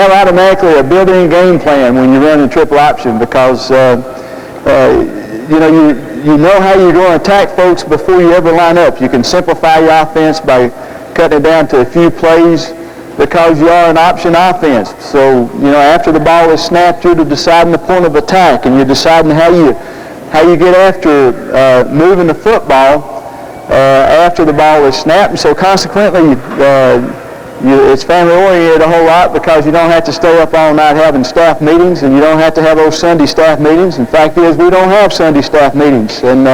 have automatically a built-in game plan when you run in triple option, because you know how you're going to attack folks before you ever line up. You can simplify your offense by cutting it down to a few plays, because you are an option offense. So, after the ball is snapped, you're deciding the point of attack, and you're deciding how you get after moving the football after the ball is snapped. And so consequently, it's family-oriented a whole lot, because you don't have to stay up all night having staff meetings, and you don't have to have those Sunday staff meetings. In fact is, we don't have Sunday staff meetings. And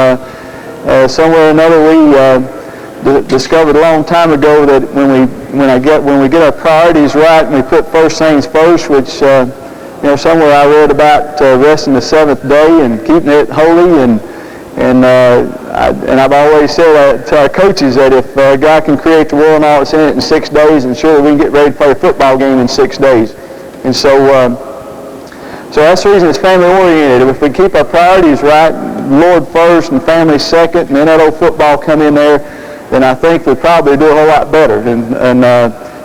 somewhere or another, we discovered a long time ago that when we get our priorities right, and we put first things first, which somewhere I read about resting the seventh day and keeping it holy, and I've always said to our coaches that if God can create the world and all that's in it in 6 days, and surely we can get ready to play a football game in 6 days. And so that's the reason it's family-oriented. If we keep our priorities right, Lord first and family second, and then that old football come in there, then I think we'd probably do a whole lot better, and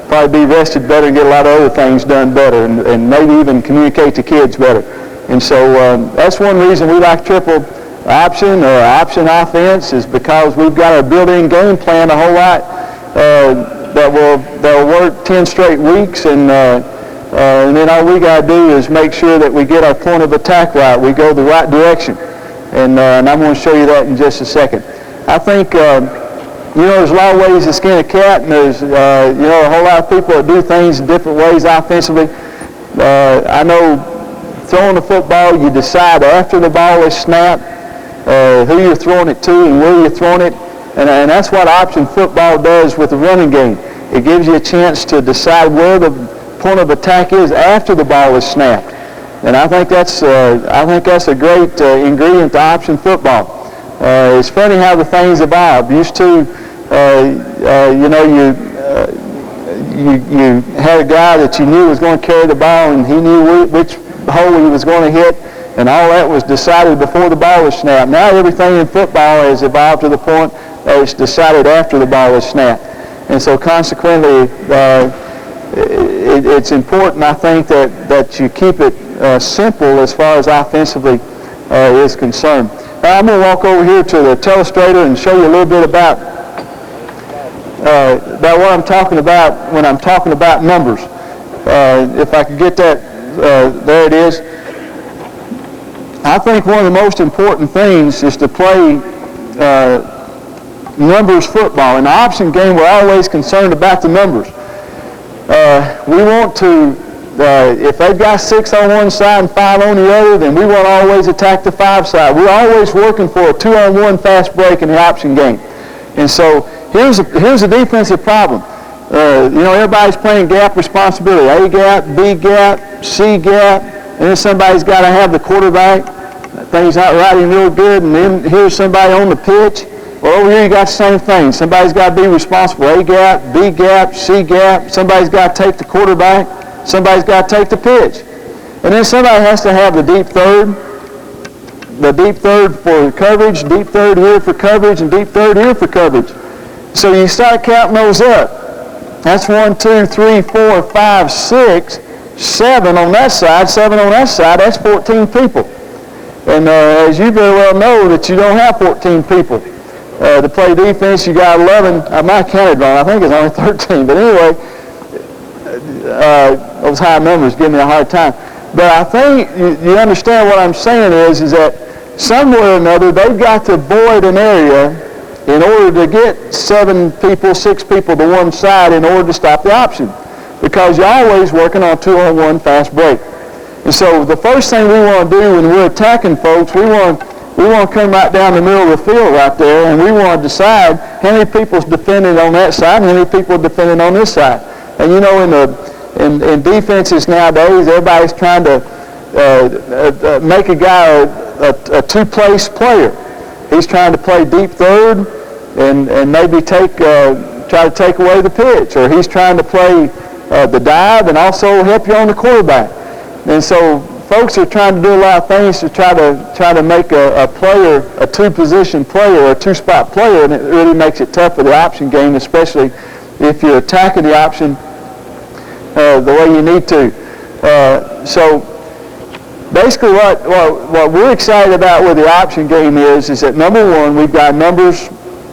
probably be rested better and get a lot of other things done better, and maybe even communicate to kids better. And so that's one reason we like triple option or option offense, is because we've got a built-in game plan a whole lot that will work 10 straight weeks, and then all we got to do is make sure that we get our point of attack right. We go the right direction, and I'm going to show you that in just a second. I think there's a lot of ways to skin a cat, and there's a whole lot of people that do things in different ways offensively. I know throwing the football, you decide after the ball is snapped who you're throwing it to and where you're throwing it, and that's what option football does with the running game. It gives you a chance to decide where the point of attack is after the ball is snapped, and I think that's a great ingredient to option football. It's funny how the things evolve. Used to, you had a guy that you knew was going to carry the ball, and he knew which hole he was going to hit, and all that was decided before the ball was snapped. Now everything in football has evolved to the point that it's decided after the ball is snapped. And so consequently, it's important, I think, that you keep it simple as far as offensively is concerned. Now I'm going to walk over here to the telestrator and show you a little bit about what I'm talking about when I'm talking about numbers. If I could get that, there it is. I think one of the most important things is to play numbers football. In the option game, we're always concerned about the numbers. We want to, if they've got 6 on one side and 5 on the other, then we want to always attack the 5 side. We're always working for a 2-on-1 fast break in the option game. And so here's a defensive problem. Everybody's playing gap responsibility. A gap, B gap, C gap, and then somebody's got to have the quarterback. Things not riding real good, and then here's somebody on the pitch. Well, over here you got the same thing. Somebody's got to be responsible. A gap, B gap, C gap. Somebody's got to take the quarterback. Somebody's got to take the pitch. And then somebody has to have the deep third for coverage, deep third here for coverage, and deep third here for coverage. So you start counting those up. That's 1, 2, 3, 4, 5, 6, 7 on that side, 7 on that side. That's 14 people. And as you very well know, that you don't have 14 people to play defense. You got 11. I might count it wrong. I think it's only 13. But anyway, those high numbers give me a hard time. But I think you understand what I'm saying is that somewhere or another they've got to void an area in order to get 7 people, 6 people to one side in order to stop the option, because you're always working on 2-on-1 fast break. And so the first thing we want to do when we're attacking folks, we want to come right down the middle of the field right there, and we want to decide how many people's defending on that side and how many people are defending on this side. And in defenses nowadays, everybody's trying to make a guy a two-place player. He's trying to play deep third and maybe try to take away the pitch, or he's trying to play the dive and also help you on the quarterback. And so folks are trying to do a lot of things to try to make a player a two-position player or a two-spot player, and it really makes it tough for the option game, especially if you're attacking the option the way you need to. So basically what we're excited about with the option game is that number one, we've got numbers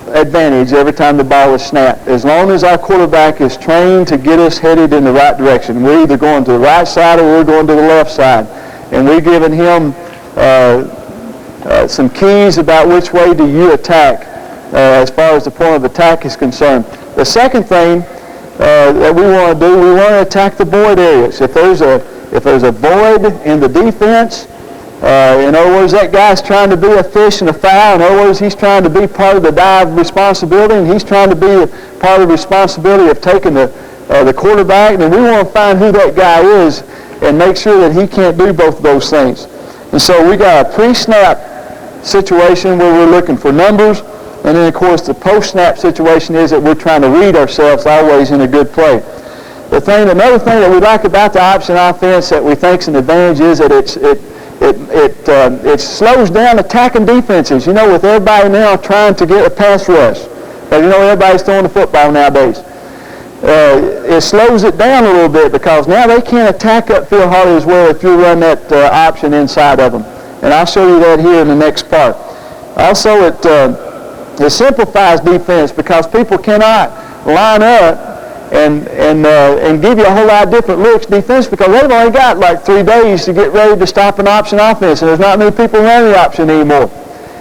advantage every time the ball is snapped. As long as our quarterback is trained to get us headed in the right direction. We're either going to the right side or we're going to the left side. And we're giving him some keys about which way do you attack as far as the point of attack is concerned. The second thing that we want to do, we want to attack the void areas. If there's a void in the defense, in other words, that guy's trying to be a fish in a foul. In other words, he's trying to be part of the dive responsibility, and he's trying to be a part of the responsibility of taking the quarterback. And we want to find who that guy is and make sure that he can't do both of those things. And so we got a pre-snap situation where we're looking for numbers, and then of course the post-snap situation is that we're trying to read ourselves always in a good play. Another thing that we like about the option offense that we think is an advantage is that it slows down attacking defenses. You know, with everybody now trying to get a pass rush, but you know everybody's throwing the football nowadays. It slows it down a little bit because now they can't attack upfield hardly as well if you run that option inside of them. And I'll show you that here in the next part. Also, it simplifies defense because people cannot line up and give you a whole lot of different looks defense because they've only got like 3 days to get ready to stop an option offense, and there's not many people running the option anymore.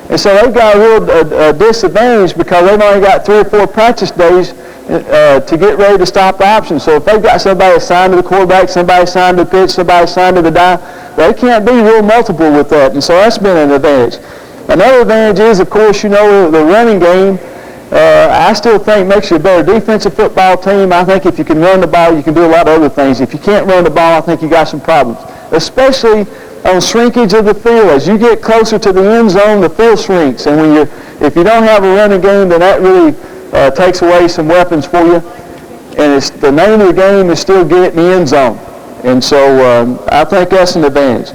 And so they've got a real disadvantage because they've only got 3 or 4 practice days to get ready to stop the option. So if they've got somebody assigned to the quarterback, somebody assigned to the pitch, somebody assigned to the dive, they can't be real multiple with that. And so that's been an advantage. Another advantage is, of course, you know, the running game. I still think makes you a better defensive football team. I think if you can run the ball, you can do a lot of other things. If you can't run the ball, I think you got some problems, especially on shrinkage of the field. As you get closer to the end zone, the field shrinks, and if you don't have a running game, then that really takes away some weapons for you. And the name of the game is still get it in the end zone, and so I think that's an advantage.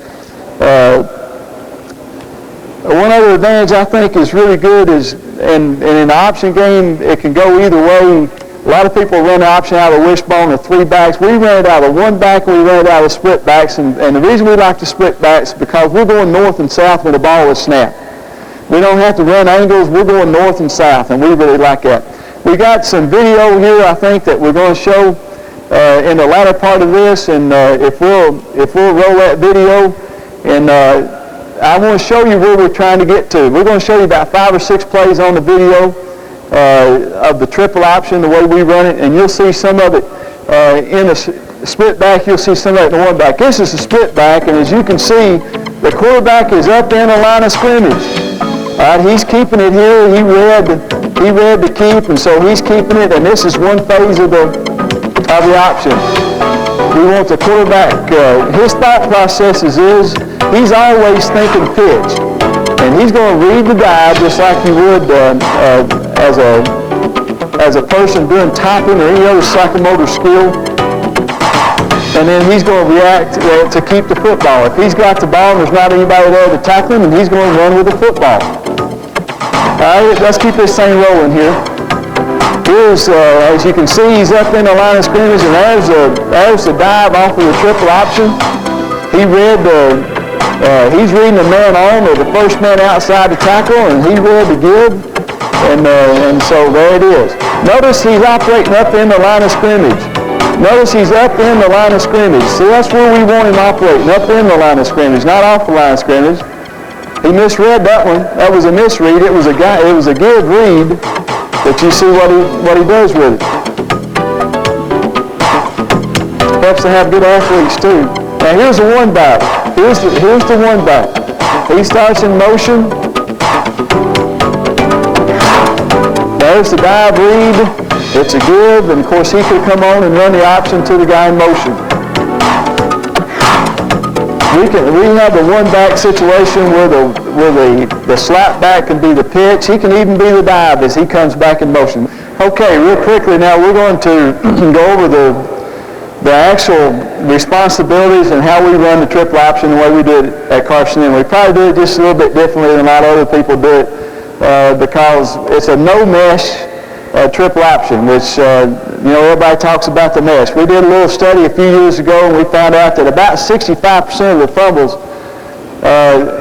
One other advantage I think is really good is, and in the option game, it can go either way. A lot of people run the option out of wishbone or 3 backs. We run it out of 1 back, we run it out of split backs, and the reason we like to split backs is because we're going north and south when the ball is snapped. We don't have to run angles, we're going north and south, and we really like that. We got some video here, I think, that we're going to show in the latter part of this, and if we'll roll that video, and I want to show you where we're trying to get to. We're going to show you about 5 or 6 plays on the video of the triple option, the way we run it, and you'll see some of it in the split back. You'll see some of it in the 1 back. This is the split back, and as you can see, the quarterback is up in the line of scrimmage. All right, he's keeping it here. He read the keep, and so he's keeping it, and this is one phase of the option. We want the quarterback, his thought processes is he's always thinking pitch. And he's going to read the dive just like you would as a person doing typing or any other psychomotor skill. And then he's going to react to keep the football. If he's got the ball and there's not anybody there to tackle him, then he's going to run with the football. All right, let's keep this thing rolling here. Here's, as you can see, he's up in the line of scrimmage, and there's the dive off of the triple option. He's reading the man on, or the first man outside the tackle, and he read the give, and so there it is. Notice he's operating up in the line of scrimmage. Notice he's up in the line of scrimmage. See, that's where we want him operating, up in the line of scrimmage, not off the line of scrimmage. He misread that one. That was a misread. It was a give read. But you see what he does with it. Helps to have good athletes too. Now here's the 1 back. Here's the 1 back. He starts in motion. There's the dive read. It's a give, and of course he could come on and run the option to the guy in motion. We have the 1 back situation where the slap back can be the pitch. He can even be the dive as he comes back in motion. Okay, real quickly now we're going to go over the actual responsibilities and how we run the triple option the way we did it at Carson. And we probably do it just a little bit differently than a lot of other people do it because it's a no mesh triple option, which, everybody talks about the mesh. We did a little study a few years ago, and we found out that about 65% of the fumbles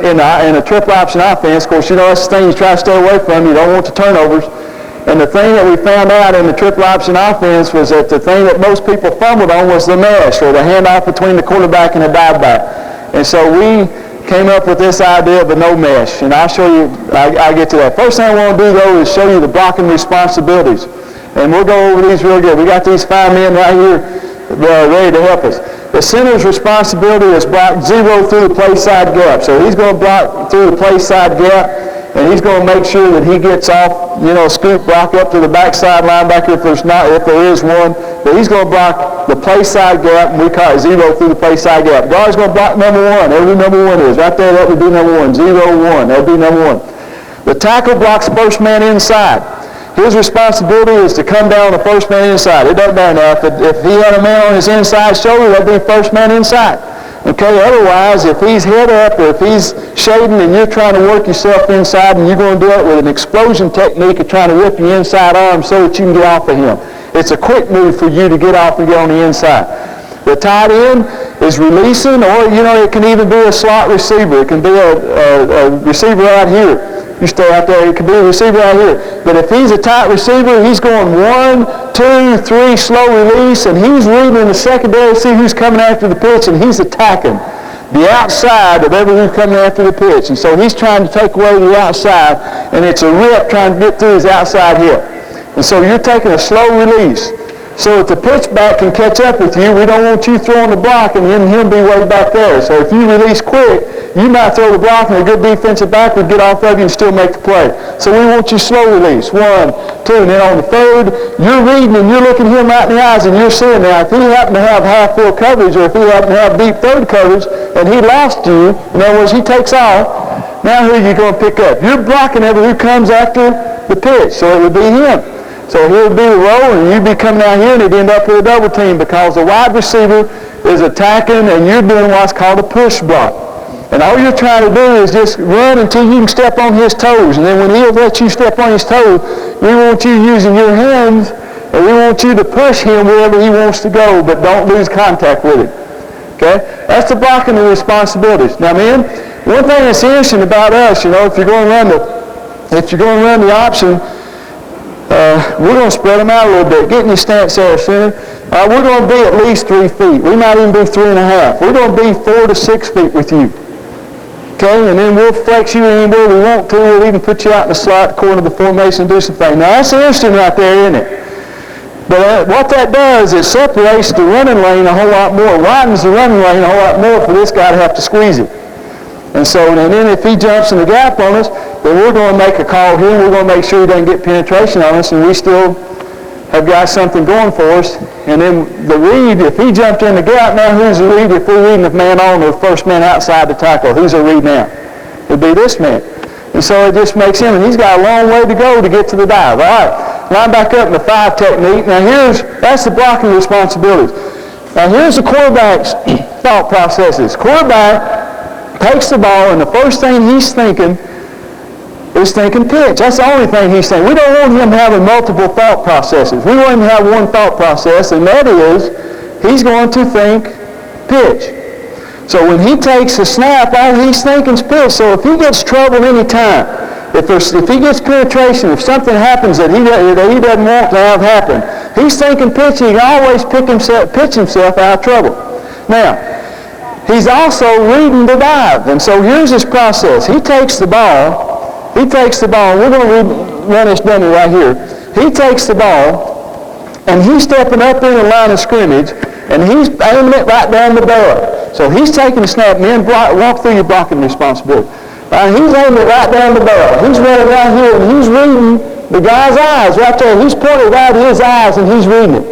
in a triple option offense, of course, that's the thing you try to stay away from. You don't want the turnovers. And the thing that we found out in the triple option offense was that the thing that most people fumbled on was the mesh, or the handoff between the quarterback and the dive back. And so we came up with this idea of a no mesh, and I'll show you, I'll get to that. First thing I want to do, though, is show you the blocking responsibilities. And we'll go over these real good. We got these 5 men right here ready to help us. The center's responsibility is block 0 through the play side gap. So he's going to block through the play side gap, and he's going to make sure that he gets off, scoop block up to the backside linebacker if there is one. But he's going to block the play side gap, and we call it 0 through the play side gap. Guard's going to block number 1. That'll be number 1 is. Right there, that would be number 1. 0, 1. That would be number 1. The tackle blocks first man inside. His responsibility is to come down the first man inside. It doesn't matter now. If he had a man on his inside shoulder, that'd be first man inside. Okay, otherwise, if he's head up or if he's shading and you're trying to work yourself inside and you're going to do it with an explosion technique of trying to rip your inside arm so that you can get off of him. It's a quick move for you to get off and get on the inside. The tight end is releasing, or, it can even be a slot receiver. It can be a receiver out here. You stay out there, it could be a receiver out here. But if he's a tight receiver, he's going 1, 2, 3, slow release, and he's reading in the secondary, see who's coming after the pitch, and he's attacking the outside of everyone coming after the pitch. And so he's trying to take away the outside, and it's a rip trying to get through his outside hip. And so you're taking a slow release. So if the pitchback can catch up with you, we don't want you throwing the block and then him be way back there. So if you release quick, you might throw the block and a good defensive back would get off of you and still make the play. So we want you slow release. 1, 2, and then on the third, you're reading and you're looking him right in the eyes and you're seeing now if he happened to have half full coverage or if he happened to have deep third coverage and he lost you, in other words, he takes off, now who are you going to pick up? You're blocking who comes after the pitch, so it would be him. So he would be the roll, and you'd be coming out here, and he'd end up with a double team because the wide receiver is attacking, and you're doing what's called a push block. And all you're trying to do is just run until you can step on his toes. And then when he'll let you step on his toes, we want you using your hands, and we want you to push him wherever he wants to go, but don't lose contact with him. Okay? That's the blocking of responsibilities. Now, men, one thing that's interesting about us, if you're going to run the option, we're going to spread them out a little bit. Get in your stance there soon. We're going to be at least 3 feet. We might even be 3.5. We're going to be 4 to 6 feet with you. Okay, and then we'll flex you anywhere we want to. We'll even put you out in the slot corner of the formation and do some things. Now that's interesting right there, isn't it? But what that does is separates the running lane a whole lot more. Widens the running lane a whole lot more for this guy to have to squeeze it. And then if he jumps in the gap on us, then we're going to make a call here. We're going to make sure he doesn't get penetration on us, and we still have got something going for us. And then the read, if he jumped in the gap, now who's the read? If we're reading the man on or first man outside the tackle, who's the read now? It'd be this man. And so it just makes him, and he's got a long way to go to get to the dive. All right, line back up in the 5 technique. Now that's the blocking responsibilities. Now here's the quarterback's thought processes. Quarterback takes the ball, and the first thing he's thinking is thinking pitch. That's the only thing he's thinking. We don't want him having multiple thought processes. We want him to have one thought process, and that is he's going to think pitch. So when he takes a snap, all he's thinking is pitch. So if he gets trouble any time, if he gets penetration, if something happens that he doesn't want to have happen, he's thinking pitch, and he can always pitch himself out of trouble. Now, he's also reading the dive. And so here's his process. He takes the ball. We're going to run this dummy right here. He takes the ball, and he's stepping up in the line of scrimmage, and he's aiming it right down the barrel. So he's taking the snap, men, walk through your blocking responsibility. He's aiming it right down the barrel. He's running right here, and he's reading the guy's eyes right there. He's pointing right at his eyes, and he's reading it.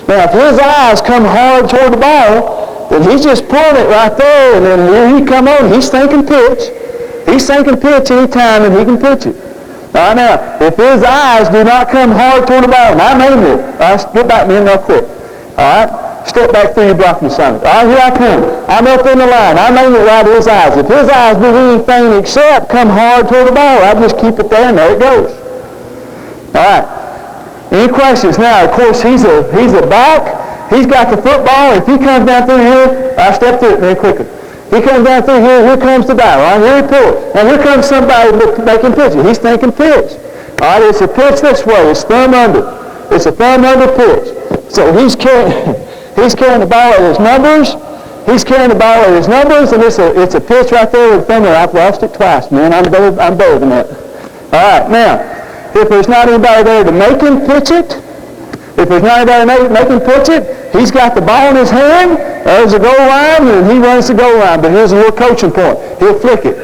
Now, if his eyes come hard toward the ball, then he's just pulling it right there, and then here he come on. He's thinking pitch. He's thinking pitch any time, and he can pitch it. All right, now, if his eyes do not come hard toward the ball, and I'm aiming it, all right, get back in real quick. All right, step back through your blocking assignment. All right, here I come. I'm up in the line. I'm aiming it right at his eyes. If his eyes do anything except come hard toward the ball, I just keep it there, and there it goes. All right. Any questions? Now, of course, he's a back. He's got the football. If he comes down through here, I'll step through it very quickly. He comes down through here comes the dial. Right? Here he pulls. Now here comes somebody making pitches. He's thinking pitch. All right, it's a pitch this way. It's thumb under. It's a thumb under pitch. So he's carrying the ball at his numbers. He's carrying the ball at his numbers, and it's a pitch right there with thumb under. I've lost it twice, man. I'm better than that. All right, now, if there's not anybody there to make him pitch it, he's got the ball in his hand. There's a goal line, and he runs the goal line. But here's a little coaching point. He'll flick it,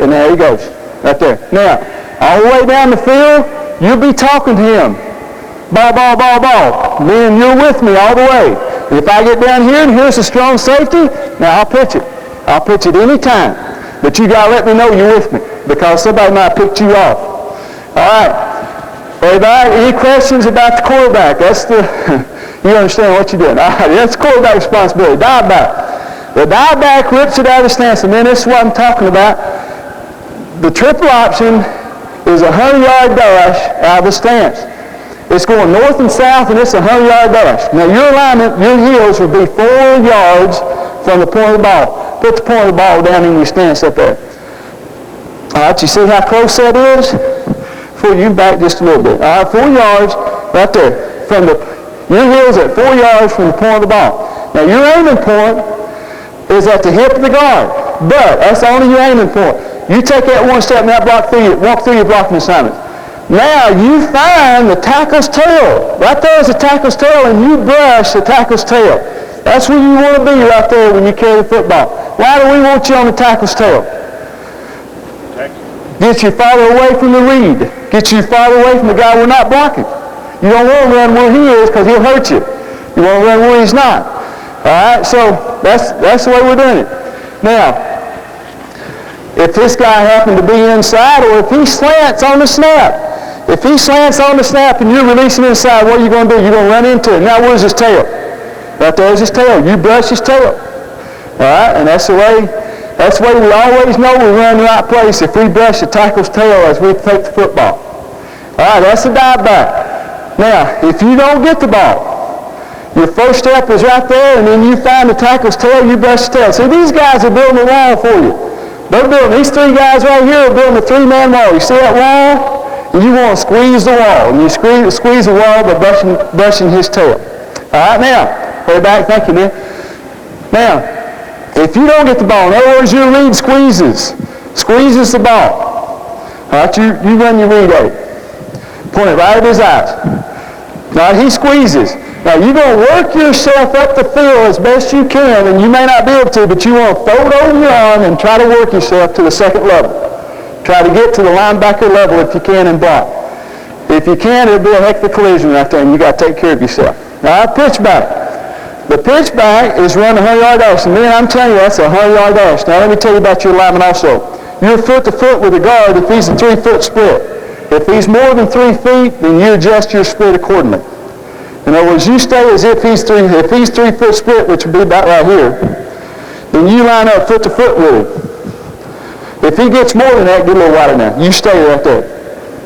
and there he goes, right there. Now, all the way down the field, you'll be talking to him. Ball, ball, ball, ball. Man, you're with me all the way. If I get down here and here's a strong safety, now I'll pitch it. I'll pitch it any time. But you got to let me know you're with me because somebody might pick you off. All right. Everybody, any questions about the quarterback? That's you understand what you're doing. All right, that's quarterback responsibility. Dive back. The dive back rips it out of the stance. And then this is what I'm talking about. The triple option is a 100-yard dash out of the stance. It's going north and south, and it's a 100-yard dash. Now, your alignment, your heels would be 4 yards from the point of the ball. Put the point of the ball down in your stance up there. All right, you see how close that is? You can back just a little bit. All right, 4 yards right there. Your heel's at 4 yards from the point of the ball. Now, your aiming point is at the hip of the guard, but that's only your aiming point. You take that one step and that walk through your blocking assignment. Now you find the tackle's tail. Right there is the tackle's tail, and you brush the tackle's tail. That's where you want to be right there when you carry the football. Why do we want you on the tackle's tail? Get you farther away from the read. Get you farther away from the guy we're not blocking. You don't want to run where he is because he'll hurt you. You want to run where he's not. All right, so that's the way we're doing it. Now, if this guy happened to be inside, or if he slants on the snap, if he slants on the snap and you're releasing inside, what are you going to do? You're going to run into it. Now, where's his tail? Right there's his tail. You brush his tail. All right, and that's the way we always know we run the right place if we brush the tackle's tail as we take the football. All right, that's the dive back. Now, if you don't get the ball, your first step is right there, and then you find the tackle's tail, you brush the tail. See, these guys are building a wall for you. They're building, these 3 guys right here are building a 3-man wall. You see that wall? And you want to squeeze the wall. And you squeeze the wall by brushing his tail. All right, now, way back, thank you, man. Now, if you don't get the ball, in other words, your read squeezes the ball. All right, you run your read out. Point it right at his eyes. Now, he squeezes. Now, you're going to work yourself up the field as best you can, and you may not be able to, but you want to fold over your arm and try to work yourself to the second level. Try to get to the linebacker level if you can and block. If you can, it'll be a heck of a collision right there, and you got to take care of yourself. Now, pitch back. The pitch back is run a 100-yard dash, and man, I'm telling you, that's a 100-yard dash. Now, let me tell you about your alignment also. You're foot to foot with the guard if he's a 3-foot split. If he's more than 3 feet, then you adjust your split accordingly. In other words, you stay as if he's 3-foot split, which would be about right here, then you line up foot to foot with him. If he gets more than that, get a little wider now. You stay right there.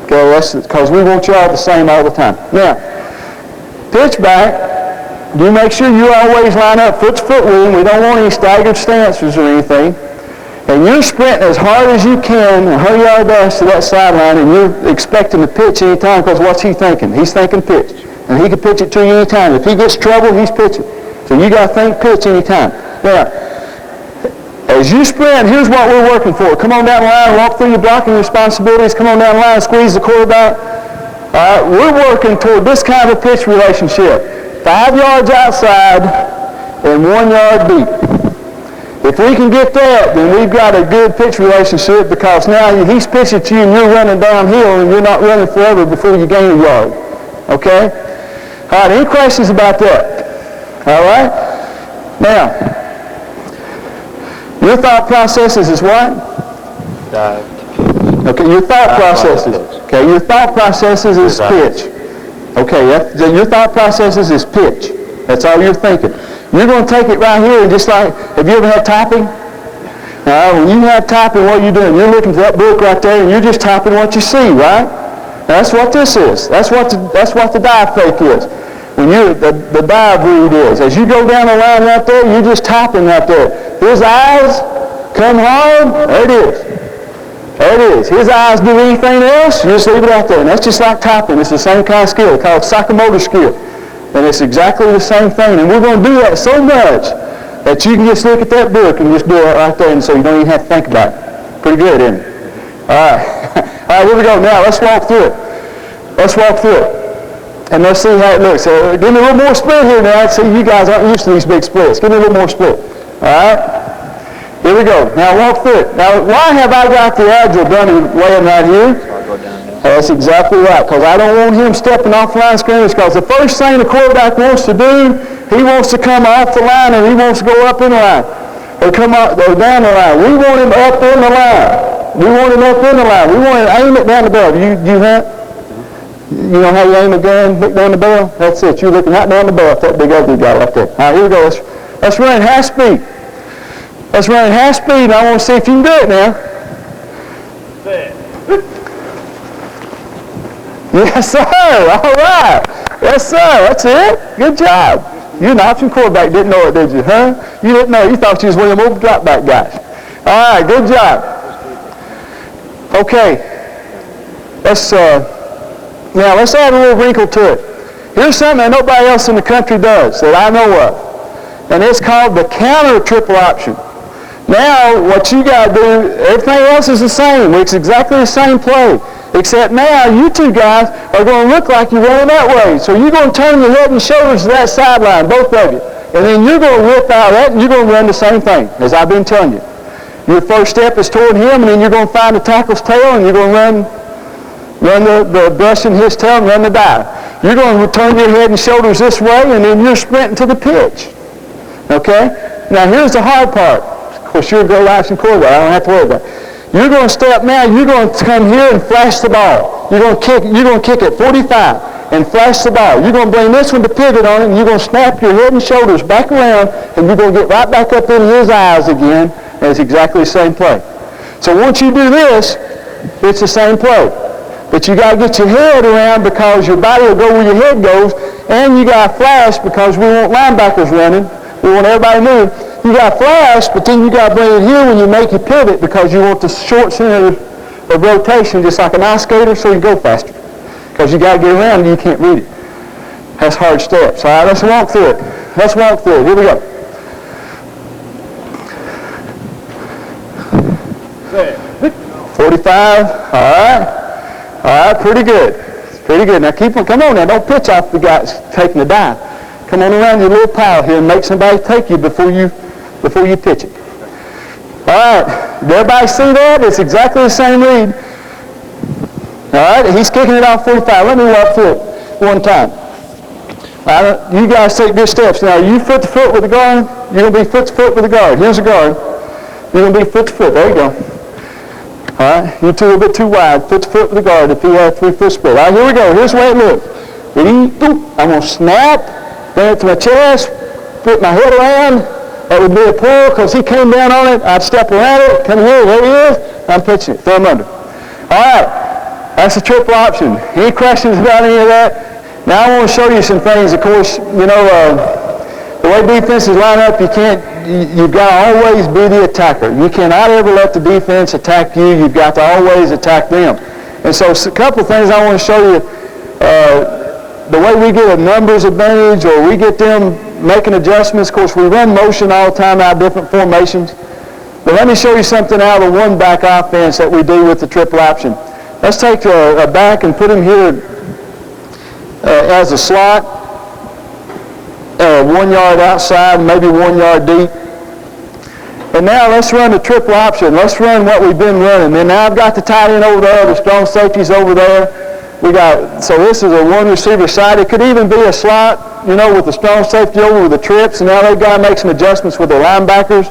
Okay, that's because we want you all the same all the time. Now, pitch back, you make sure you always line up foot to foot with him. We don't want any staggered stances or anything. And you're sprinting as hard as you can, a 100-yard dash to that sideline, and you're expecting to pitch any time because what's he thinking? He's thinking pitch. And he can pitch it to you any time. If he gets trouble, he's pitching. So you got to think pitch any time. Now, as you sprint, here's what we're working for. Come on down the line, walk through your blocking responsibilities. Come on down the line, squeeze the quarterback. All right, we're working toward this kind of pitch relationship. 5 yards outside and 1 yard deep. If we can get that, then we've got a good pitch relationship because now he's pitching to you and you're running downhill and you're not running forever before you gain a yard. Okay? All right, any questions about that? All right? Now, your thought processes is what? Okay, your thought processes. Okay, your thought processes is pitch. Okay, your thought processes is pitch. That's all you're thinking. You're going to take it right here and just like, have you ever had typing? When you have typing, what are you doing? You're looking for that book right there and you're just typing what you see, right? Now, that's what this is. That's what the dive fake is. When the dive read is. As you go down the line right there, you're just typing right there. His eyes come hard. There it is. There it is. His eyes do anything else, you just leave it out there. And that's just like typing. It's the same kind of skill called psychomotor skill. And it's exactly the same thing. And we're going to do that so much that you can just look at that book and just do it right there, and so you don't even have to think about it. Pretty good, isn't it? All right. All right, here we go. Now, let's walk through it. Let's walk through it. And let's see how it looks. So, give me a little more split here now. See, you guys aren't used to these big splits. Give me a little more split. All right? Here we go. Now, walk through it. Now, why have I got the agile dummy laying right here? That's exactly right, because I don't want him stepping off the line of scrimmage, because the first thing the quarterback wants to do, he wants to come off the line and he wants to go up in the line. Or come up, or down the line. We want him up in the line. We want him up in the line. We want him to aim it down the barrel. You hunt? You know how you aim a gun, look down the barrel? That's it. You're looking right down the barrel at that big ugly guy right there. All right, here we go. Let's run half speed. Let's run half speed, and I want to see if you can do it now. Yes, sir. All right. Yes, sir. That's it. Good job. You're an option quarterback. Didn't know it, did you? Huh? You didn't know. You thought you was one of them old drop back guys. All right. Good job. Okay. Now let's add a little wrinkle to it. Here's something that nobody else in the country does that I know of, and it's called the counter triple option. Now, what you got to do, everything else is the same. It's exactly the same play. Except now, you two guys are going to look like you're running that way. So you're going to turn your head and shoulders to that sideline, both of you. And then you're going to whip out that, and you're going to run the same thing, as I've been telling you. Your first step is toward him, and then you're going to find the tackle's tail, and you're going to run the brush in his tail and run the dive. You're going to turn your head and shoulders this way, and then you're sprinting to the pitch. Okay? Now, here's the hard part. Of course, you're a goal action quarterback. I don't have to worry about it. You're going to step now. You're going to come here and flash the ball. You're going to kick at 45 and flash the ball. You're going to bring this one to pivot on it, and you're going to snap your head and shoulders back around, and you're going to get right back up into his eyes again, and it's exactly the same play. So once you do this, it's the same play. But you got to get your head around, because your body will go where your head goes, and you got to flash, because we want linebackers running. We want everybody moving. You got flash, but then you got to bring it here when you make your pivot, because you want the short center of rotation, just like an ice skater, so you go faster. Because you got to get around and you can't read it. That's hard steps. All right, let's walk through it. Let's walk through it. Here we go. 45. All right. All right, pretty good. Pretty good. Now keep on. Come on now. Don't pitch off the guys taking the dive. Come on around your little pile here and make somebody take you before you pitch it. All right. Did everybody see that? It's exactly the same read. All right. He's kicking it off 45. Let me walk through it one time. All right. You guys take good steps. Now, you foot to foot with the guard. You're going to be foot to foot with the guard. Here's the guard. You're going to be foot to foot. There you go. All right. You two are a bit too wide. Foot to foot with the guard if you have 3-foot split. All right. Here we go. Here's the way it looks. Ready? Boop. I'm going to snap. Bring it to my chest. Put my head around. That would be a pull, because he came down on it. I'd step around it, come here, there he is. I'm pitching it, throw him under. All right, that's a triple option. Any questions about any of that? Now I want to show you some things. Of course, you know, the way defenses line up, you've got to always be the attacker. You cannot ever let the defense attack you. You've got to always attack them. And so a couple of things I want to show you. The way we get a numbers advantage, or we get them making adjustments. Of course, we run motion all the time out of different formations. But let me show you something out of one back offense that we do with the triple option. Let's take a back and put him here as a slot, 1 yard outside, maybe 1 yard deep. And now let's run the triple option. Let's run what we've been running. And now I've got the tight end over there, the strong safety's over there. So this is a one receiver side. It could even be a slot, you know, with the strong safety over with the trips, and now they've got to make some adjustments with their linebackers.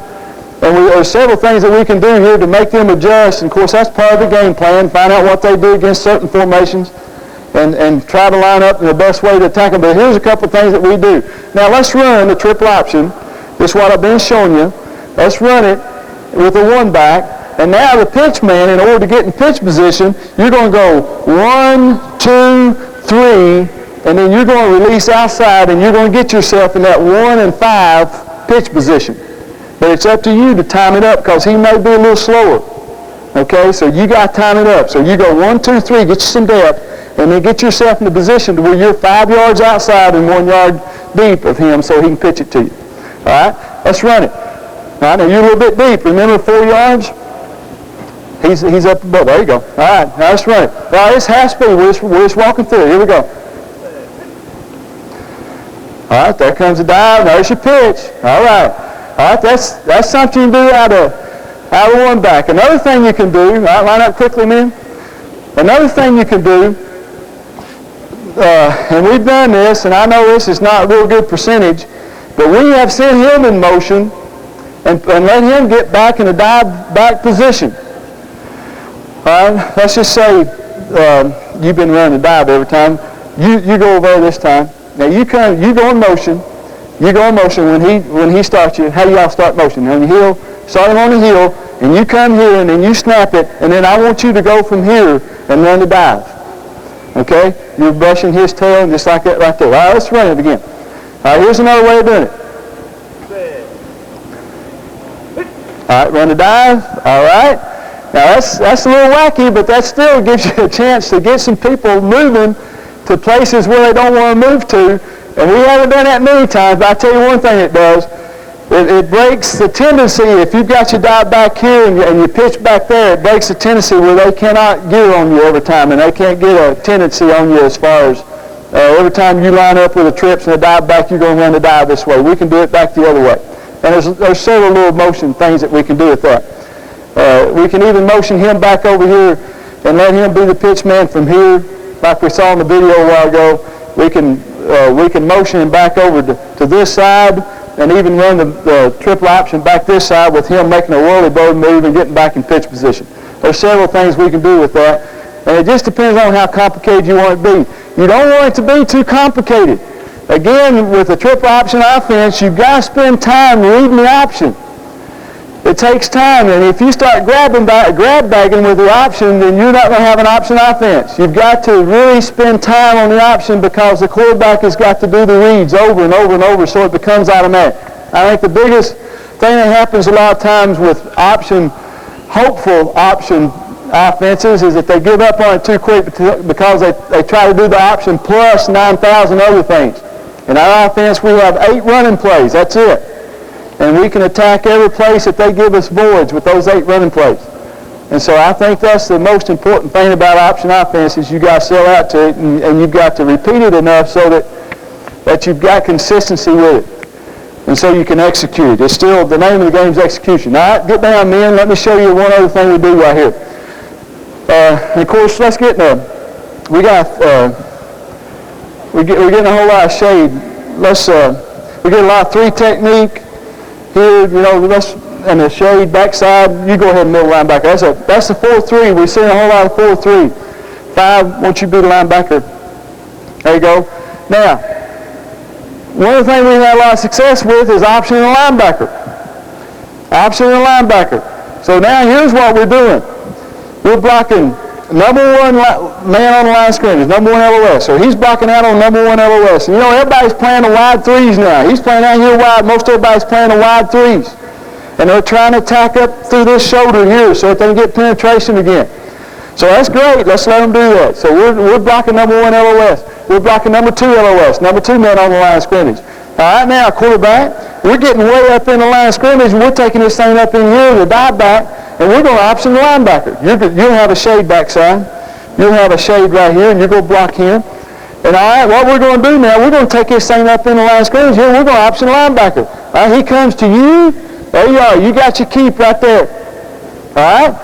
And there's several things that we can do here to make them adjust. And of course, that's part of the game plan. Find out what they do against certain formations and try to line up in the best way to attack them. But here's a couple of things that we do. Now let's run the triple option. This is what I've been showing you. Let's run it with a one back. And now the pitch man, in order to get in pitch position, you're going to go 1, 2, 3, and then you're going to release outside, and you're going to get yourself in that 1 and 5 pitch position. But it's up to you to time it up, because he may be a little slower. Okay, so you got to time it up. So you go 1, 2, 3, get you some depth, and then get yourself in a position to where you're 5 yards outside and 1 yard deep of him so he can pitch it to you. All right, let's run it. All right, now you're a little bit deep. Remember 4 yards? He's up above. There you go. All right, now let's run it. All right, it's half speed. We're just walking through. Here we go. All right, there comes the dive. There's your pitch. All right. All right, that's something you can do out of one back. Another thing you can do, all right, line up quickly, men. Another thing you can do, and we've done this, and I know this is not a real good percentage, but we have sent him in motion and let him get back in a dive back position. All right, let's just say you've been running a dive every time. You go over there this time. Now you go in motion. You go in motion when he starts you. How do y'all start motion? On the heel, start him on the heel, and you come here and then you snap it, and then I want you to go from here and run the dive. Okay? You're brushing his tail just like that right there. All right, let's run it again. All right, here's another way of doing it. All right, run the dive. All right. Now that's a little wacky, but that still gives you a chance to get some people moving to places where they don't want to move to. And we haven't done that many times, but I'll tell you one thing it does. It breaks the tendency, if you've got your dive back here and you pitch back there, it breaks the tendency where they cannot get on you every time, and they can't get a tendency on you as far as every time you line up with the trips and a dive back, you're going to run the dive this way. We can do it back the other way. And there's several little motion things that we can do with that. We can even motion him back over here and let him be the pitch man from here, like we saw in the video a while ago. We can motion him back over to this side and even run the triple option back this side with him making a whirly bird move and getting back in pitch position. There's several things we can do with that, and it just depends on how complicated you want it to be. You don't want it to be too complicated. Again, with the triple option offense, you've got to spend time reading the option. It takes time, and if you start grab bagging with the option, then you're not going to have an option offense. You've got to really spend time on the option because the quarterback has got to do the reads over and over and over so it becomes automatic. I think the biggest thing that happens a lot of times with hopeful option offenses is that they give up on it too quick because they try to do the option plus 9,000 other things. In our offense, we have 8 running plays. That's it. And we can attack every place that they give us voids with those 8 running plays. And so I think that's the most important thing about option offense is you got to sell out to it and you've got to repeat it enough so that you've got consistency with it. And so you can execute it. It's still, the name of the game is execution. All right, get down, men. Let me show you one other thing we do right here. And of course, let's get we're getting a whole lot of shade. We get a lot of 3 technique. Here, and the shade backside, you go ahead and middle linebacker. That's the 4-3. We've seen a whole lot of 4-3. 5, once you be the linebacker. There you go. Now, one of the things we've had a lot of success with is option and linebacker. Option and linebacker. So now here's what we're doing. We're blocking number 1 man on the line of scrimmage, number 1 LOS. So he's blocking out on number 1 LOS. And everybody's playing the wide 3s now. He's playing out here wide. Most everybody's playing the wide 3s. And they're trying to tack up through this shoulder here so that they can get penetration again. So that's great. Let's let them do that. So we're blocking number 1 LOS. We're blocking number 2 LOS, number 2 man on the line of scrimmage. All right, now, quarterback, we're getting way up in the line of scrimmage, and we're taking this thing up in here, the dive back, and we're going to option the linebacker. You'll have a shade backside. You'll have a shade right here, and you're going to block him. And all right, what we're going to do now, we're going to take this thing up in the line of scrimmage here, and we're going to option the linebacker. All right, he comes to you. There you are. You got your keep right there. All right?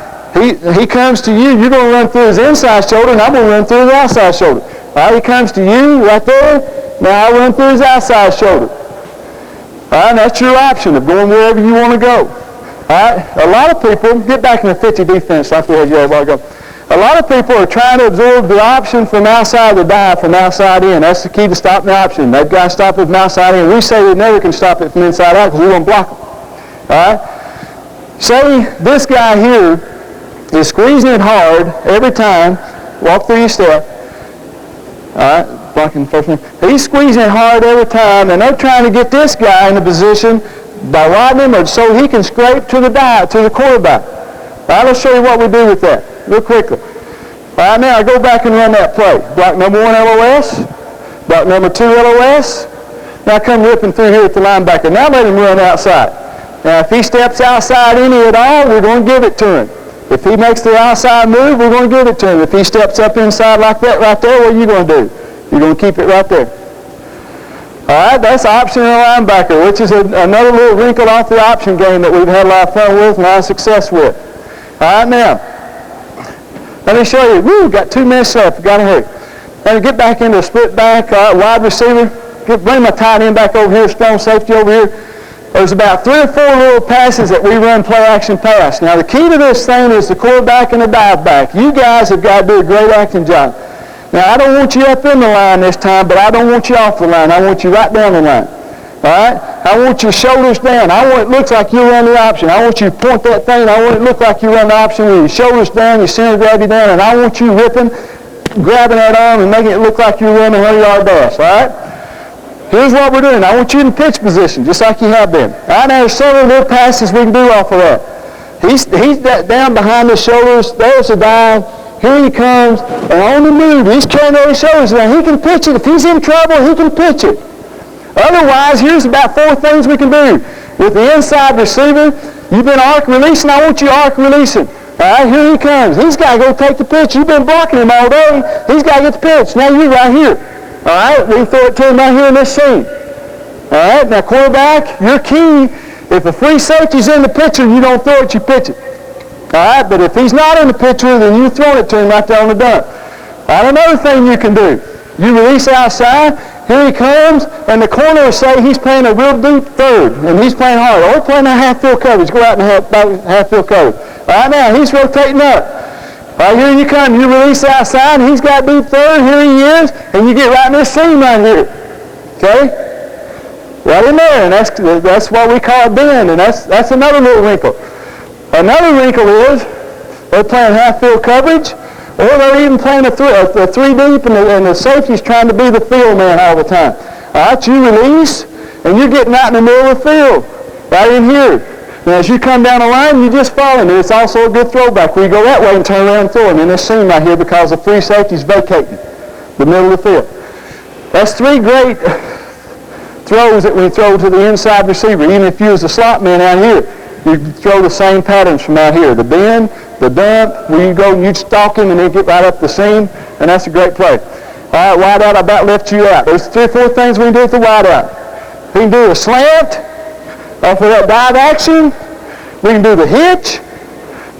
He comes to you. You're going to run through his inside shoulder, and I'm going to run through his outside shoulder. All right, he comes to you right there. Now I run through his outside shoulder. All right, that's your option of going wherever you want to go. All right, a lot of people, get back in the 50 defense like we had you a while ago. A lot of people are trying to absorb the option from outside the dive, from outside in. That's the key to stopping the option. They've got to stop it from outside in. We say we never can stop it from inside out because we won't block them. All right? Say this guy here is squeezing it hard every time. Walk through your step. All right, blocking the first one. He's squeezing it hard every time, and they're trying to get this guy in a position by riding him so he can scrape to the quarterback. All right, let's show you what we do with that real quickly. All right, now I go back and run that play. Block number 1 LOS. Block number 2 LOS. Now come ripping through here at the linebacker. Now let him run outside. Now if he steps outside any at all, we're going to give it to him. If he makes the outside move, we're going to give it to him. If he steps up inside like that right there, what are you going to do? You're going to keep it right there. All right, that's option and linebacker, which is another little wrinkle off the option game that we've had a lot of fun with and a lot of success with. All right, now, let me show you. Woo, got 2 minutes left. Got to hurry. Now get back into a split back, wide receiver. Bring my tight end back over here, strong safety over here. There's about 3 or 4 little passes that we run play action pass. Now the key to this thing is the quarterback and the dive back. You guys have got to do a great acting job. Now I don't want you up in the line this time, but I don't want you off the line. I want you right down the line. All right? I want your shoulders down. I want it looks like you run the option. I want you to point that thing. I want it to look like you run the option with your shoulders down, your center of gravity down, and I want you ripping, grabbing that arm and making it look like you're running a 100-yard dash. All right? Here's what we're doing. I want you in pitch position, just like you have been. All right, now there's several little passes we can do off of that. He's down behind the shoulders. There's a dive. Here he comes. And on the move, he's carrying over his shoulders. Now he can pitch it. If he's in trouble, he can pitch it. Otherwise, here's about 4 things we can do. With the inside receiver, you've been arc releasing. I want you arc releasing. All right, here he comes. He's got to go take the pitch. You've been blocking him all day. He's got to get the pitch. Now you're right here. All right, we can throw it to him right here in this scene. All right, now quarterback, your key, if a free safety's in the picture, you don't throw it, you pitch it. All right, but if he's not in the picture, then you throw it to him right there on the dump. All right, another thing you can do, you release outside, here he comes, and the corner will say he's playing a real deep third, and he's playing hard, or playing a half-field coverage. Go out and half-field coverage. All right, now he's rotating up. All right, here you come. You release outside, and he's got deep third. Here he is, and you get right in this seam right here. Okay? Right in there, and that's what we call a bend, and that's another little wrinkle. Another wrinkle is they're playing half-field coverage, or they're even playing a 3 deep, and the safety's trying to be the field man all the time. All right, you release, and you're getting out in the middle of the field, right in here. Now, as you come down the line, you just follow me. It's also a good throwback where you go that way and turn around and throw him in this seam right here because the free safety's vacating the middle of the field. That's 3 great throws that we throw to the inside receiver. Even if you was the slot man out here, you throw the same patterns from out here. The bend, the dump, where you go and you stalk him and then get right up the seam, and that's a great play. All right, wide out, I about left you out. There's 3 or 4 things we can do with the wide out. We can do a slant off of that dive action. We can do the hitch,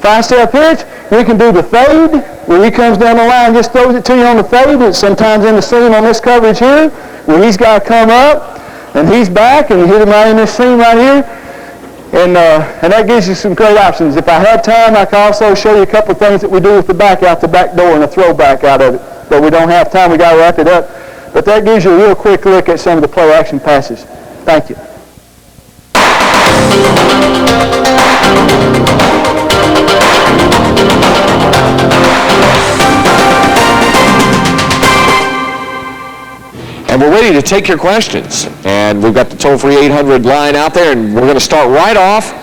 5-step hitch. We can do the fade, where he comes down the line and just throws it to you on the fade. It's sometimes in the seam on this coverage here, where he's got to come up, and he's back, and you hit him right in this seam right here. And that gives you some great options. If I had time, I could also show you a couple of things that we do with the back out the back door and a throwback out of it. But we don't have time. We got to wrap it up. But that gives you a real quick look at some of the play action passes. Thank you. And we're ready to take your questions. And we've got the toll-free 800 line out there, and we're going to start right off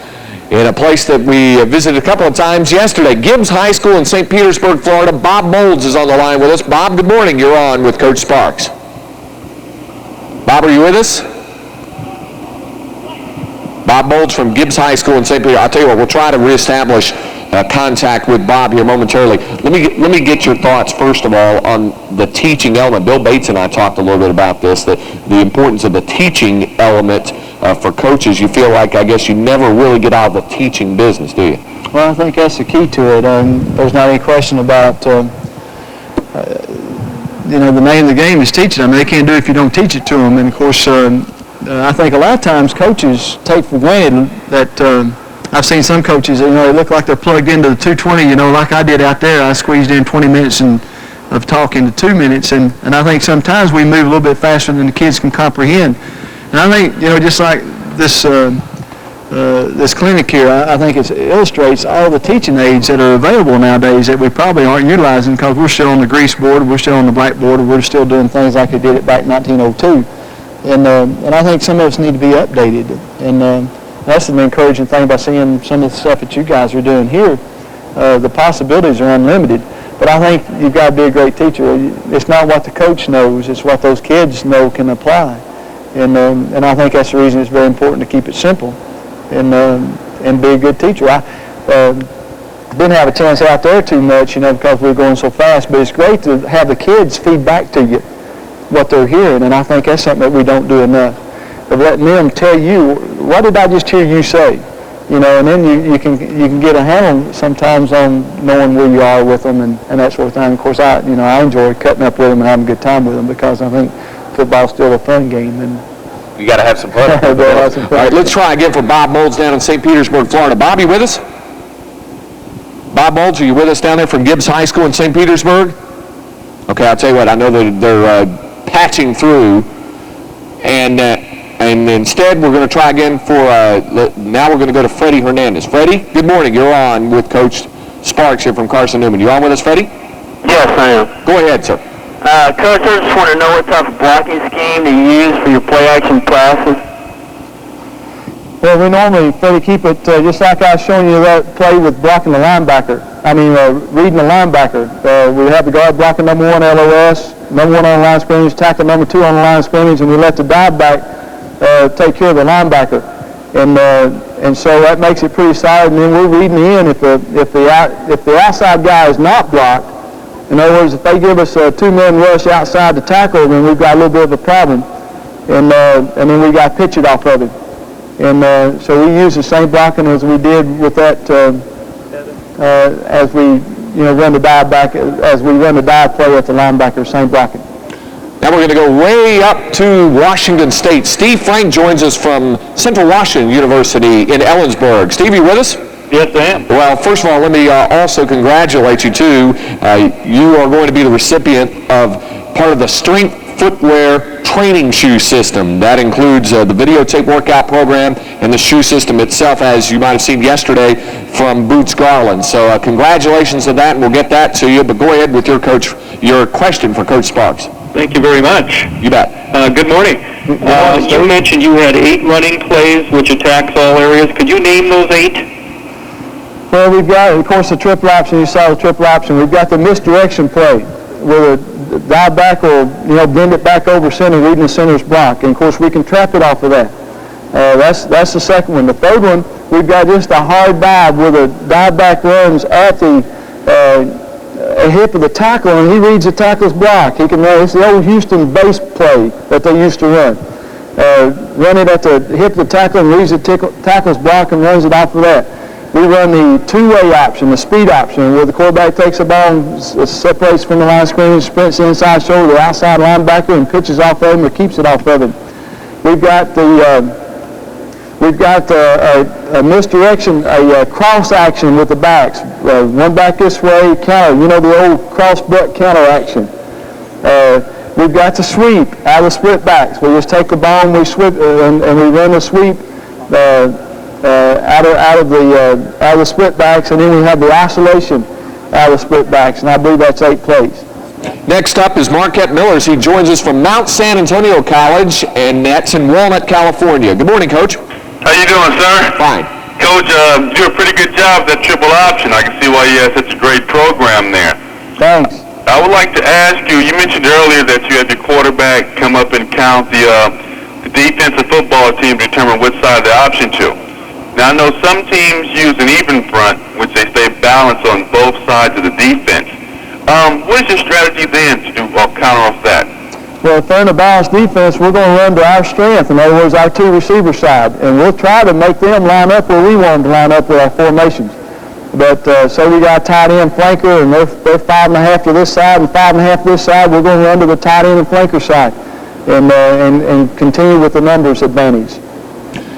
in a place that we visited a couple of times yesterday, Gibbs High School in St. Petersburg, Florida. Bob Molds is on the line with us. Bob, good morning. You're on with Coach Sparks. Bob, are you with us? Bob Molds from Gibbs High School in St. Petersburg. I'll tell you what, we'll try to reestablish contact with Bob here momentarily. Let me get your thoughts, first of all, on the teaching element. Bill Bates and I talked a little bit about this, the importance of the teaching element for coaches. You feel like, I guess, you never really get out of the teaching business, do you? Well, I think that's the key to it. There's not any question about, the name of the game is teaching. I mean, they can't do it if you don't teach it to them. And, of course, I think a lot of times coaches take for granted that I've seen some coaches, they look like they're plugged into the 220, like I did out there. I squeezed in 20 minutes of talking to 2 minutes, and I think sometimes we move a little bit faster than the kids can comprehend. And I think, just like this this clinic here, I think it illustrates all the teaching aids that are available nowadays that we probably aren't utilizing because we're still on the grease board, we're still on the blackboard, we're still doing things like they did it back in 1902. And I think some of us need to be updated. And that's the encouraging thing about seeing some of the stuff that you guys are doing here. The possibilities are unlimited. But I think you've got to be a great teacher. It's not what the coach knows, it's what those kids know can apply. And I think that's the reason it's very important to keep it simple and be a good teacher. I didn't have a chance out there too much, because we were going so fast, but it's great to have the kids feed back to you what they're hearing, and I think that's something that we don't do enough. Of letting them tell you, what did I just hear you say? And then you can get a handle sometimes on knowing where you are with them and that sort of thing. Of course, I enjoy cutting up with them and having a good time with them because I think football's still a fun game. And you got to have some fun. All right, let's try again for Bob Moulds down in St. Petersburg, Florida. Bob, you with us? Bob Moulds, are you with us down there from Gibbs High School in St. Petersburg? Okay, I'll tell you what, I know they're patching through, and instead we're going to try again for, now we're going to go to Freddie Hernandez. Freddie, good morning. You're on with Coach Sparks here from Carson Newman. You on with us, Freddie? Yes, I am. Go ahead, sir. Coach, I just want to know what type of blocking scheme do you use for your play-action passes? Well, we normally, Freddie, keep it just like I was showing you that play with blocking the linebacker. Reading the linebacker. We have the guard blocking number 1 LOS, number 1 on the line of scrimmage, tackle number 2 on the line of scrimmage, and we let the dive back take care of the linebacker. And so that makes it pretty solid. And then we're reading in if the outside guy is not blocked. In other words, if they give us a 2-man rush outside the tackle, then we've got a little bit of a problem. And then we got to pitch it off of him. And so we use the same blocking as we did with that as we run the dive back, as we run the dive play at the linebacker, same blocking. Now we're going to go way up to Washington State. Steve Frank joins us from Central Washington University in Ellensburg. Steve, you with us? Yes, I am. Well, first of all, let me also congratulate you, too. You are going to be the recipient of part of the Strength Footwear Training Shoe System. That includes the videotape workout program and the shoe system itself, as you might have seen yesterday from Boots Garland. So congratulations to that, and we'll get that to you. But go ahead with your question for Coach Sparks. Thank you very much. You bet. Good morning. You mentioned you had 8 running plays, which attacks all areas. Could you name those 8? Well, we've got, of course, the triple option. You saw the triple option. We've got the misdirection play where the dive back will, bend it back over center, reading the center's block. And, of course, we can trap it off of that. That's the second one. The third one, we've got just a hard dive where the dive back runs at the hip of the tackle, and he reads the tackle's block. He can run. It's the old Houston base play that they used to run. Run it at the hip of the tackle and reads the tackle's block and runs it off of that. We run the two-way option, the speed option, where the quarterback takes the ball and separates from the line of scrimmage, sprints inside shoulder, the outside linebacker, and pitches off of him or keeps it off of him. We've got a misdirection, a cross action with the backs. One back this way, counter. The old cross butt counter action. We've got the sweep out of the split backs. We just take the ball and we sweep, and we run the sweep out of the split backs, and then we have the isolation out of the split backs, and I believe that's 8 plays. Next up is Marquette Millers. He joins us from Mount San Antonio College, and that's in Walnut, California. Good morning, Coach. How you doing, sir? Fine. Coach, you do a pretty good job with that triple option. I can see why you have such a great program there. Thanks. I would like to ask you, you mentioned earlier that you had your quarterback come up and count the defensive football team to determine which side of the option to. Now, I know some teams use an even front, which they stay balanced on both sides of the defense. What is your strategy then to do counter off that? Well, if they're in a balanced defense, we're going to run to our strength. In other words, our 2 receiver side. And we'll try to make them line up where we want them to line up with our formations. But so we got a tight end flanker, and they're 5.5 to this side and 5.5 to this side. We're going to run to the tight end and flanker side and continue with the numbers advantage.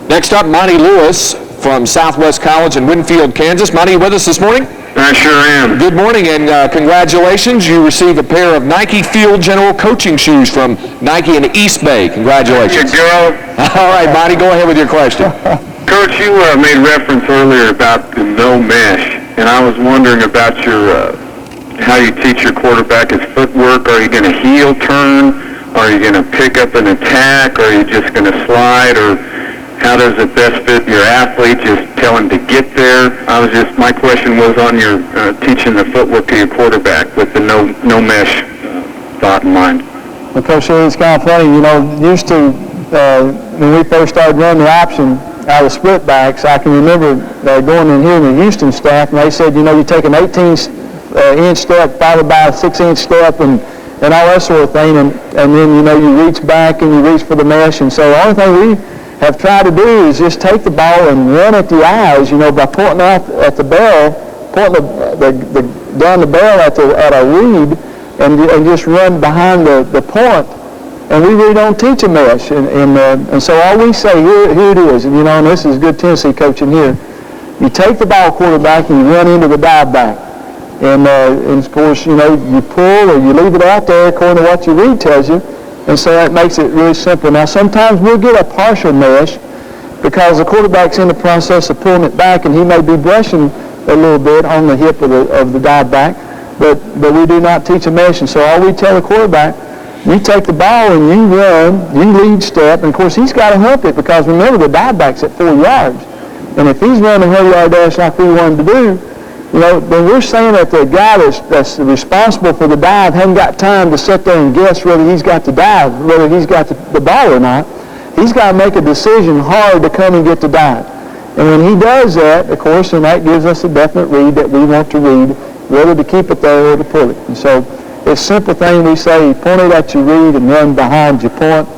Next up, Monty Lewis from Southwest College in Winfield, Kansas. Monty, you with us this morning? I sure am. Good morning, and congratulations. You received a pair of Nike Field General coaching shoes from Nike in East Bay. Congratulations. Here you go. All right, Monty, go ahead with your question. Coach, you made reference earlier about the no mesh, and I was wondering about your how you teach your quarterback his footwork. Are you going to heel turn? Are you going to pick up an attack? Are you just going to slide? Or how does it best fit your athlete? Just tell him to get there. My question was on your teaching the footwork to your quarterback with the no mesh thought in mind. Well, Coach, it's kind of funny. Used to when we first started running the option out of split backs, I can remember going in here in the Houston staff, and they said, you take an 18-inch step followed by a 6-inch step and all that sort of thing, and then, you reach back and you reach for the mesh. And so the only thing we have tried to do is just take the ball and run at the eyes, by pointing out at the barrel, pointing down the barrel at a read, and just run behind the point. And we really don't teach a mesh. And so all we say, here it is, and this is good Tennessee coaching here. You take the ball quarterback and you run into the dive back. And of course, you pull or you leave it out there according to what your read tells you. And so that makes it really simple. Now, sometimes we'll get a partial mesh because the quarterback's in the process of pulling it back, and he may be brushing a little bit on the hip of the dive back, but we do not teach a mesh. And so all we tell the quarterback, you take the ball and you run, you lead step, and of course he's got to hump it because remember the dive back's at 4 yards. And if he's running a 100-yard dash like we want him to do, then we're saying that the guy that's responsible for the dive hasn't got time to sit there and guess whether he's got the dive, whether he's got the ball or not. He's got to make a decision hard to come and get the dive. And when he does that, of course, then that gives us a definite read that we want to read, whether to keep it there or to pull it. And so it's a simple thing we say, point it at your read and run behind your point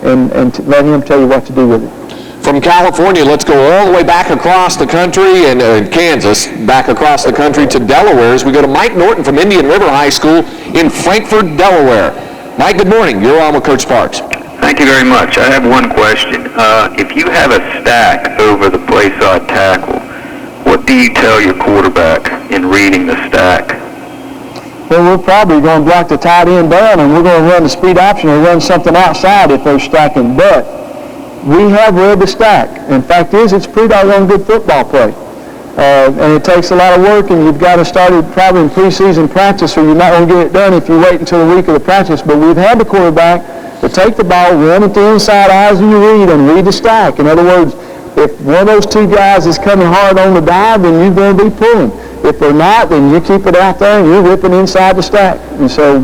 and let him tell you what to do with it. From California, let's go all the way back across the country and Kansas, back across the country to Delaware as we go to Mike Norton from Indian River High School in Frankfort, Delaware. Mike, good morning. You're on with Coach Sparks. Thank you very much. I have one question. If you have a stack over the play-side tackle, what do you tell your quarterback in reading the stack? Well, we're probably going to block the tight end down, and we're going to run the speed option or run something outside if they're stacking. But we have read the stack. In fact, it's pretty doggone good football play. And it takes a lot of work, and you've got to start it probably in preseason practice, or you're not going to get it done if you wait until the week of the practice. But we've had the quarterback to take the ball, run at the inside eyes of your read, and read the stack. In other words, if one of those two guys is coming hard on the dive, then you're going to be pulling. If they're not, then you keep it out there and you're ripping inside the stack. And so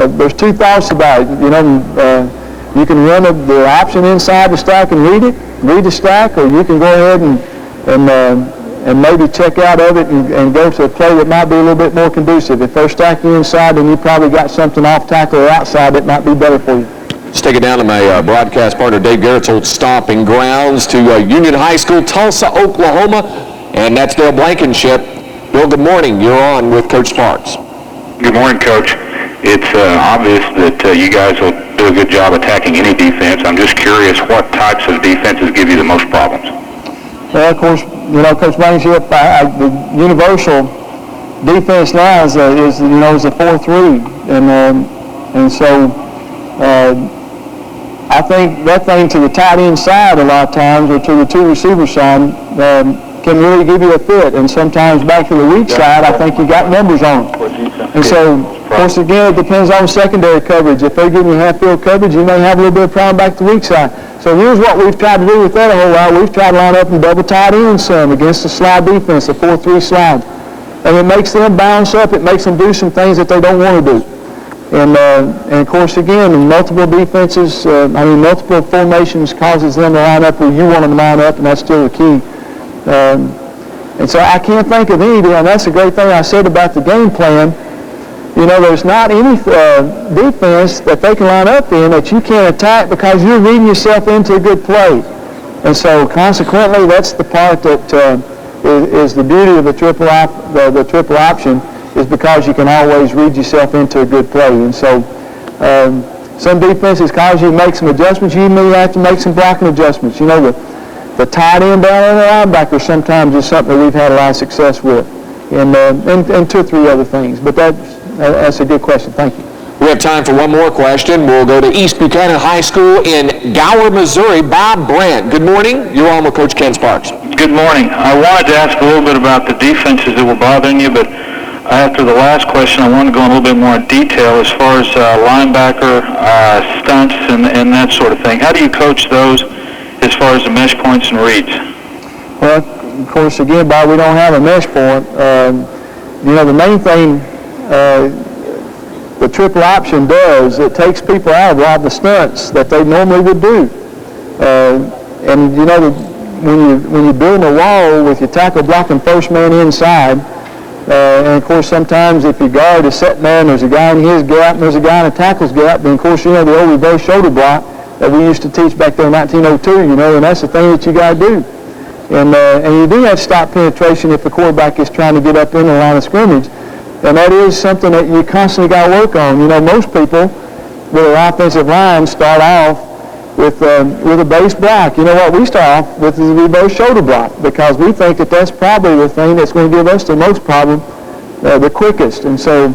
there's two thoughts about it. You can run the option inside the stack and read the stack, or you can go ahead and maybe check out of it and go to a play that might be a little bit more conducive. If they're stacking inside, then you probably got something off tackle or outside that might be better for you. Let's take it down to my broadcast partner, Dave Garrett's old stomping grounds to Union High School, Tulsa, Oklahoma, and that's Dale Blankenship. Bill, good morning. You're on with Coach Sparks. Good morning, Coach. It's obvious that you guys will do a good job attacking any defense. I'm just curious what types of defenses give you the most problems? Well, of course, Coach Blankenship, the universal defense now is a 4-3, and so I think that thing to the tight end side a lot of times, or to the two receiver side, can really give you a fit. And sometimes back to the weak side, I think you got numbers on it. And so, of course, again, it depends on secondary coverage. If they're giving you half-field coverage, you may have a little bit of problem back to the weak side. So here's what we've tried to do with that a whole lot. We've tried to line up and double tight end some against the slide defense, the 4-3 slide. And it makes them bounce up. It makes them do some things that they don't want to do. And of course, again, multiple defenses, multiple formations causes them to line up where you want them to line up, and that's still the key. And so I can't think of any, and that's a great thing I said about the game plan. There's not any defense that they can line up in that you can't attack because you're reading yourself into a good play. And so consequently, that's the part that is the beauty of the triple option, is because you can always read yourself into a good play. And so some defenses cause you to make some adjustments. You may have to make some blocking adjustments. The tight end down and the linebacker sometimes is something that we've had a lot of success with, and 2 or 3 other things. But that's a good question. Thank you. We have time for one more question. We'll go to East Buchanan High School in Gower, Missouri. Bob Brandt, good morning. You're on with Coach Ken Sparks. Good morning. I wanted to ask a little bit about the defenses that were bothering you, but after the last question, I want to go in a little bit more in detail as far as linebacker stunts and that sort of thing. How do you coach those as far as the mesh points and reads? Well, of course, again, Bob, we don't have a mesh point. The main thing the triple option does, it takes people out of a lot of the stunts that they normally would do. When you're building a wall with your tackle blocking first man inside, and of course sometimes if your guard is sitting there and there's a guy in his gap and there's a guy in a tackle's gap, then of course the old reverse shoulder block that we used to teach back there in 1902, and that's the thing that you got to do. And you do have to stop penetration if the quarterback is trying to get up in the line of scrimmage. And that is something that you constantly got to work on. Most people with an offensive line start off with a base block. You know what? We start off with the reverse shoulder block because we think that that's probably the thing that's going to give us the most problem the quickest. And so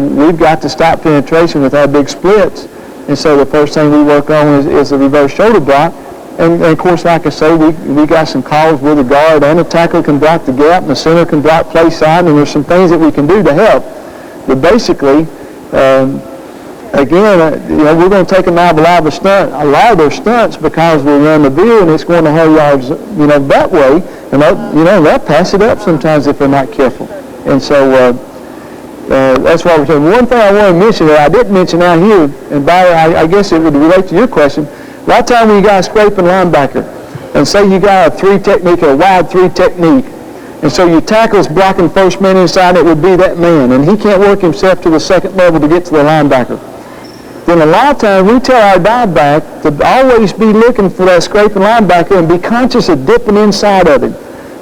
we've got to stop penetration with our big splits. And so the first thing we work on is the reverse shoulder block. And of course, like I say, we got some calls where the guard and the tackle can block the gap and the center can block play side, and there's some things that we can do to help. But basically, we're going to take them out of a lot of their stunts because we run the bill and it's going to hurry yards, that way. And they'll pass it up sometimes if they're not careful. And so that's why we're saying. One thing I want to mention that I didn't mention out here, and Byron, I guess it would relate to your question. A lot of time when you got a scraping linebacker, and say you got a 3 technique or a wide 3 technique, and so your tackle's blocking first man inside, it would be that man, and he can't work himself to the second level to get to the linebacker. Then a lot of times we tell our dive back to always be looking for that scraping linebacker and be conscious of dipping inside of him.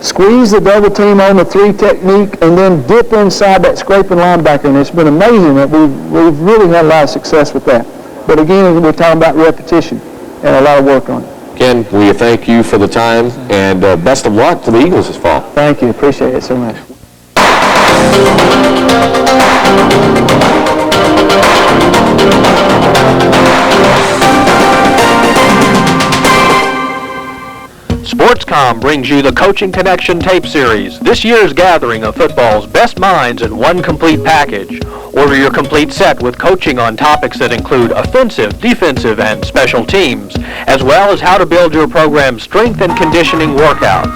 Squeeze the double team on the 3 technique and then dip inside that scraping linebacker, and it's been amazing that we've really had a lot of success with that. But again, we're talking about repetition and a lot of work on it. Ken, we thank you for the time, and best of luck to the Eagles this fall. Thank you. Appreciate it so much. Sportscom brings you the Coaching Connection tape series, this year's gathering of football's best minds in one complete package. Order your complete set with coaching on topics that include offensive, defensive, and special teams, as well as how to build your program's strength and conditioning workouts.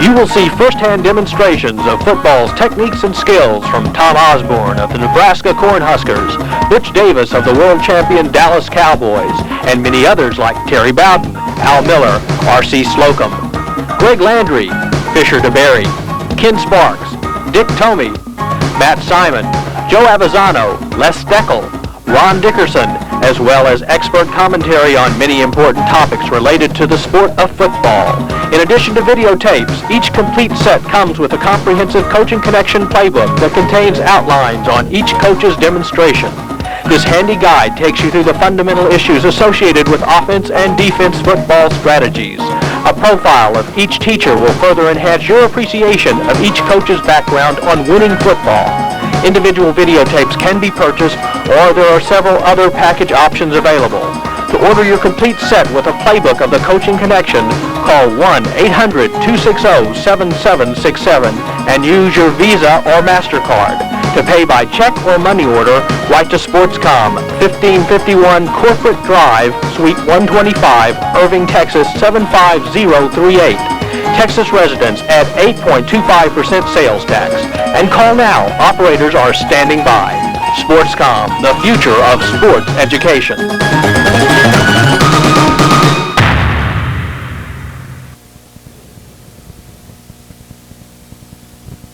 You will see first-hand demonstrations of football's techniques and skills from Tom Osborne of the Nebraska Cornhuskers, Butch Davis of the world champion Dallas Cowboys, and many others like Terry Bowden, Al Miller, R.C. Slocum, Greg Landry, Fisher DeBerry, Ken Sparks, Dick Tomey, Matt Simon, Joe Avizano, Les Steckel, Ron Dickerson, as well as expert commentary on many important topics related to the sport of football. In addition to videotapes, each complete set comes with a comprehensive Coaching Connection playbook that contains outlines on each coach's demonstration. This handy guide takes you through the fundamental issues associated with offense and defense football strategies. A profile of each teacher will further enhance your appreciation of each coach's background on winning football. Individual videotapes can be purchased, or there are several other package options available. To order your complete set with a playbook of the Coaching Connection, call 1-800-260-7767 and use your Visa or MasterCard. To pay by check or money order, write to Sportscom, 1551 Corporate Drive, Suite 125, Irving, Texas 75038. Texas residents add 8.25% sales tax. And call now. Operators are standing by. Sportscom, the future of sports education.